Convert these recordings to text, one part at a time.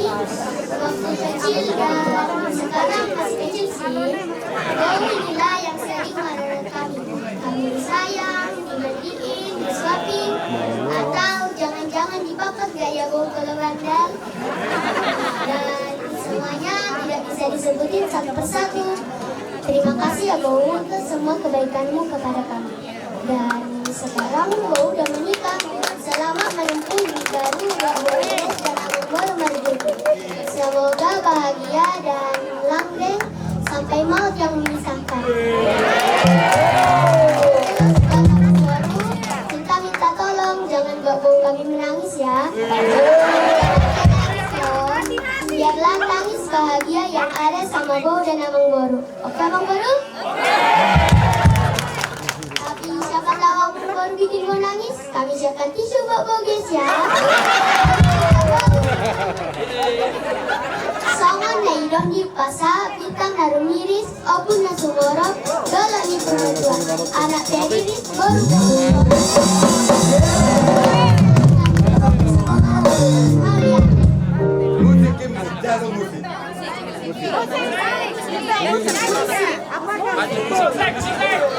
waktu kecil dan sekarang masih kecil sih. Bau inilah yang sering merawat kami. Kami disayang, dimandiin, disuapin, atau jangan-jangan dibakar gaya bau kalau bandel. Dan semuanya tidak bisa disebutin satu persatu. Terima kasih ya Bau untuk semua kebaikanmu kepada kami. Dan sekarang Bau udah menikah. Selamat menempuh baru dan umur berjuang. Semoga bahagia dan langgeng sampai maut yang memisahkan. Kita minta tolong jangan buat Bau kami menangis ya. Biarlah tangis bahagia yang ada sama Bau dan Amang Boru. Oke Amang Boru? Tapi siapa tahu Amang Boru bikin Bau nangis, kami siapkan tisu buat Bau guys ya. Songon na idong di pasa, bintang naru miris, opun na sumoro, dolo ni perempuan, anak teriris, Boru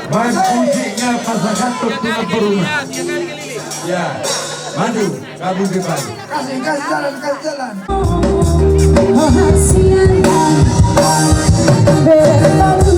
Baik musiknya pasangan Tuna Berumah. Ya, maju, gabung depan. Kasih jalan, kasih jalan. Berlalu